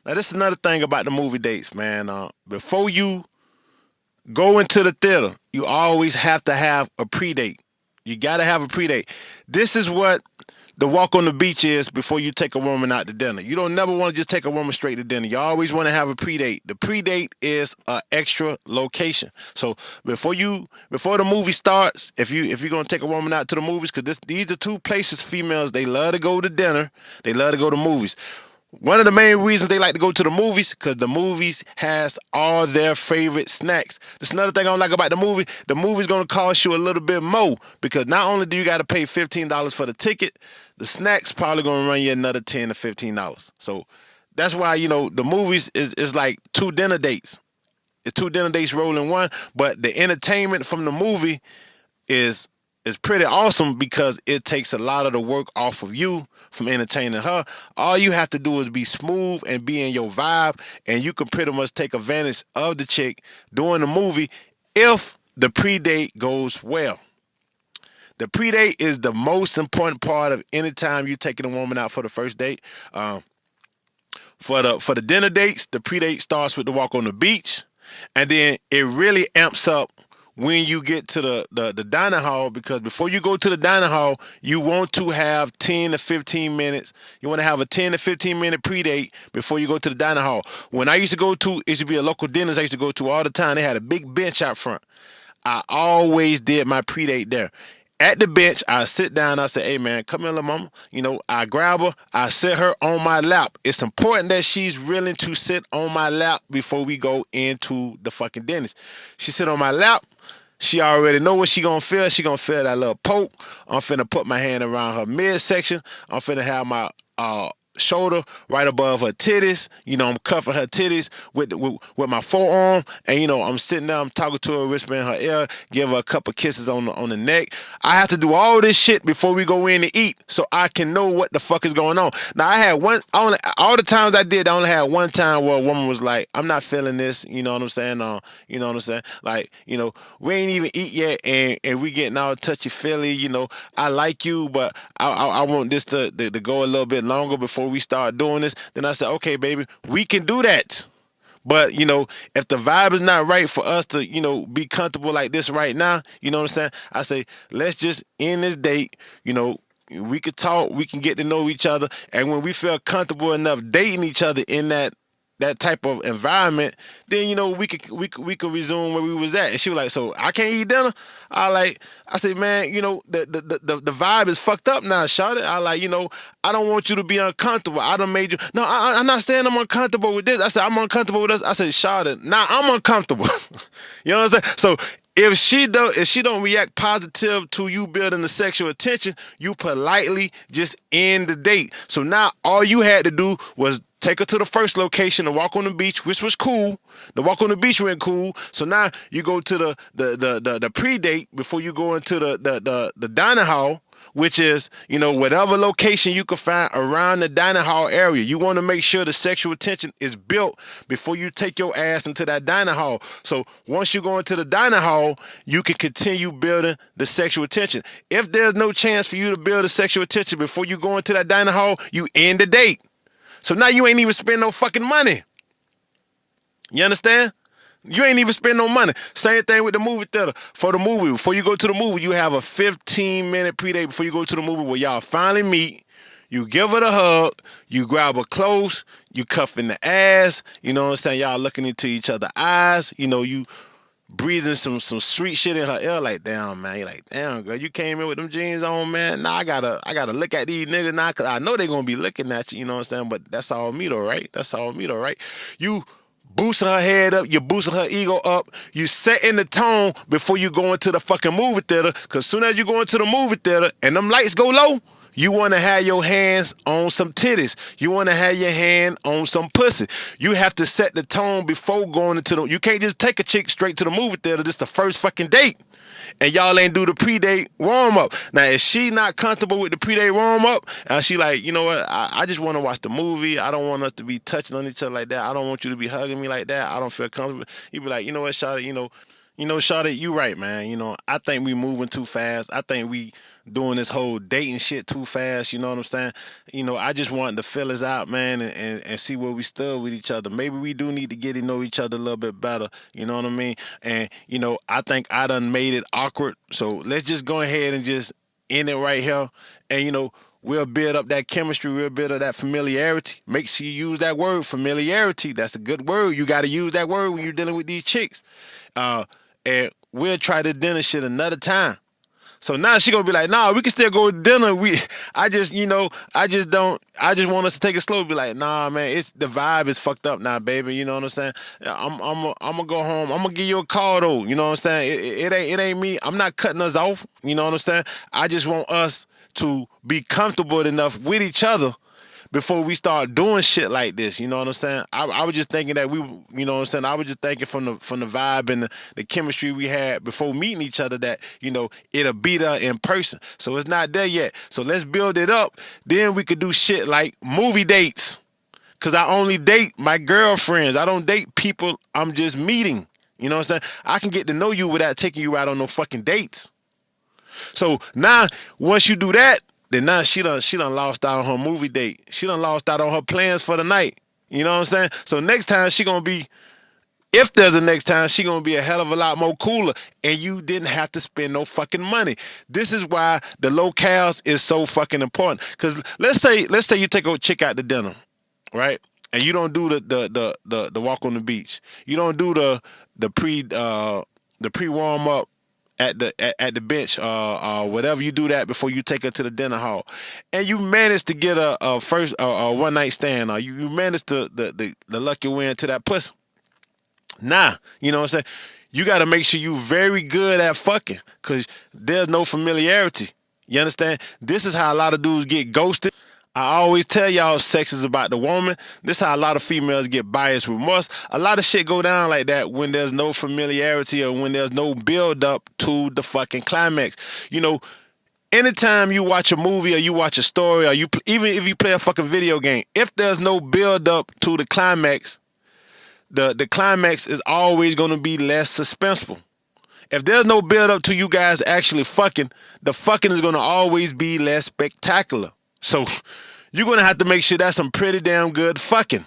Now, this is another thing about the movie dates, man. Before you go into the theater, you always have to have a pre-date. You gotta have a pre-date. This is what the walk on the beach is before you take a woman out to dinner. You don't never want to just take a woman straight to dinner. You always want to have a pre-date. The pre-date is an extra location. So before the movie starts, if you're gonna take a woman out to the movies, because these are two places females they love to go to dinner, they love to go to movies. One of the main reasons they like to go to the movies because the movies has all their favorite snacks. That's another thing I don't like about the movie. The movie's gonna cost you a little bit more because not only do you got to pay $15 for the ticket, the snacks probably gonna run you another $10 to $15. So that's why the movies is like two dinner dates. It's two dinner dates rolling one, but the entertainment from the movie is is pretty awesome because it takes a lot of the work off of you from entertaining her. All you have to do is be smooth and be in your vibe, and you can pretty much take advantage of the chick during the movie if the pre-date goes well. The pre-date is the most important part of any time you taking a woman out for the first date. For the dinner dates, the pre-date starts with the walk on the beach, and then it really amps up when you get to the dining hall because before you go to the dining hall, you want to have 10 to 15 minutes. You want to have a 10 to 15 minute pre-date before you go to the dining hall. When I used to go to, it used to be a local dinners I used to go to all the time. They had a big bench out front. I always did my pre-date there. At the bench, I sit down. I say, "Hey, man, come here, little mama." I grab her. I sit her on my lap. It's important that she's willing to sit on my lap before we go into the fucking dentist. She sit on my lap. She already know what she gonna feel. She gonna feel that little poke. I'm finna put my hand around her midsection. I'm finna have my shoulder right above her titties. I'm cuffing her titties with my forearm, and I'm sitting there. I'm talking to her, whispering in her ear, give her a couple kisses on the neck. I have to do all this shit before we go in to eat, so I can know what the fuck is going on. Now I had one. All the times I did, I only had one time where a woman was like, "I'm not feeling this." You know what I'm saying? You know what I'm saying? Like, we ain't even eat yet, and we getting all touchy feely. I like you, but I want this to go a little bit longer before we start doing this. Then I said, okay, baby, we can do that. But if the vibe is not right for us to be comfortable like this right now, you know what I'm saying? I say, let's just end this date. We could talk, we can get to know each other, and when we feel comfortable enough dating each other in that type of environment, then we could resume where we was at. And she was like, "So I can't eat dinner?" I said, "Man, the vibe is fucked up now, shawty." I don't want you to be uncomfortable. I done made you. No, I'm not saying I'm uncomfortable with this. I said I'm uncomfortable with this. I said, "Shawty, now I'm uncomfortable." You know what I'm saying? So if she don't react positive to you building the sexual attention, you politely just end the date. So now all you had to do was take her to the first location, the walk on the beach, which was cool. The walk on the beach went cool. So now you go to the pre-date before you go into the dining hall, which is, whatever location you can find around the dining hall area. You want to make sure the sexual tension is built before you take your ass into that dining hall. So once you go into the dining hall, you can continue building the sexual tension. If there's no chance for you to build the sexual tension before you go into that dining hall, you end the date. So now you ain't even spend no fucking money. You understand? You ain't even spend no money. Same thing with the movie theater. For the movie, before you go to the movie, you have a 15-minute pre-date before you go to the movie where y'all finally meet. You give her the hug. You grab her close. You cuff in the ass. You know what I'm saying? Y'all looking into each other's eyes. You breathing some sweet shit in her ear, like, damn, man. You're like, damn, girl, you came in with them jeans on, man. Now I gotta look at these niggas now, cause I know they gonna be looking at you, you know what I'm saying? But that's all me though, right? That's all me though, right? You boosting her head up, you boosting her ego up, you setting the tone before you go into the fucking movie theater, cause soon as you go into the movie theater and them lights go low, you want to have your hands on some titties. You want to have your hand on some pussy. You have to set the tone before going into the... You can't just take a chick straight to the movie theater. This the first fucking date. And y'all ain't do the pre-date warm-up. Now, if she not comfortable with the pre-date warm-up, and she like, you know what, I just want to watch the movie. I don't want us to be touching on each other like that. I don't want you to be hugging me like that. I don't feel comfortable. You be like, you know what, shawty, Shawty, you right, man. I think we moving too fast. I think we doing this whole dating shit too fast. You know what I'm saying? I just want to fill us out, man, and see where we stood with each other. Maybe we do need to get to know each other a little bit better. You know what I mean? And I think I done made it awkward. So let's just go ahead and just end it right here. And we'll build up that chemistry. We'll build up that familiarity. Make sure you use that word, familiarity. That's a good word. You got to use that word when you're dealing with these chicks. Uh, and we'll try the dinner shit another time. So now she gonna be like, nah, we can still go to dinner. I just, I just don't. I just want us to take it slow. Be like, nah, man, it's the vibe is fucked up now, baby. You know what I'm saying? I'm gonna go home. I'm gonna give you a call though. You know what I'm saying? It ain't me. I'm not cutting us off. You know what I'm saying? I just want us to be comfortable enough with each other before we start doing shit like this. You know what I'm saying? I was just thinking that you know what I'm saying? I was just thinking from the vibe and the chemistry we had before meeting each other that, it'll be there in person. So it's not there yet. So let's build it up. Then we could do shit like movie dates. Cause I only date my girlfriends. I don't date people I'm just meeting. You know what I'm saying? I can get to know you without taking you out on no fucking dates. So now, once you do that, then now she done lost out on her movie date. She done lost out on her plans for the night. You know what I'm saying? So next time she gonna be, if there's a next time, she gonna be a hell of a lot more cooler, and you didn't have to spend no fucking money. This is why the locales is so fucking important. Cause let's say you take a chick out to dinner, right? And you don't do the walk on the beach. You don't do the pre warm up at the bench, whatever you do that before you take her to the dinner hall, and you manage to get a first a one night stand, or you manage to the lucky win to that pussy. Nah, you know what I'm saying? You got to make sure you very good at fucking, cause there's no familiarity. You understand? This is how a lot of dudes get ghosted. I always tell y'all sex is about the woman. This is how a lot of females get biased remorse. A lot of shit go down like that when there's no familiarity or when there's no build up to the fucking climax. Anytime you watch a movie or you watch a story or even if you play a fucking video game, if there's no build up to the climax, the climax is always going to be less suspenseful. If there's no build up to you guys actually fucking, the fucking is going to always be less spectacular. So you're gonna have to make sure that's some pretty damn good fucking.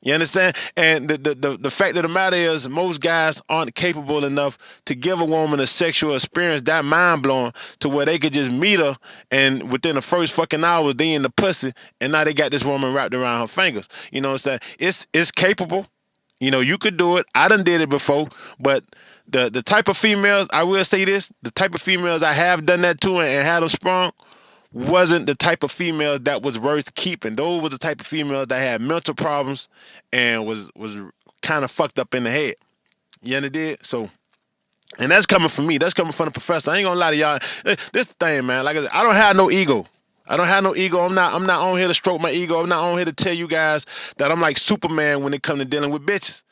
You understand? And the fact of the matter is most guys aren't capable enough to give a woman a sexual experience that mind blowing to where they could just meet her and within the first fucking hours they in the pussy and now they got this woman wrapped around her fingers. You know what I'm saying? It's capable. You could do it. I done did it before, but the type of females, I will say this, the type of females I have done that to and had them sprung wasn't the type of females that was worth keeping. Those was the type of females that had mental problems and was kind of fucked up in the head. You understand? So, and that's coming from me. That's coming from the professor. I ain't gonna lie to y'all. This thing, man. Like I said, I don't have no ego. I don't have no ego. I'm not on here to stroke my ego. I'm not on here to tell you guys that I'm like Superman when it comes to dealing with bitches.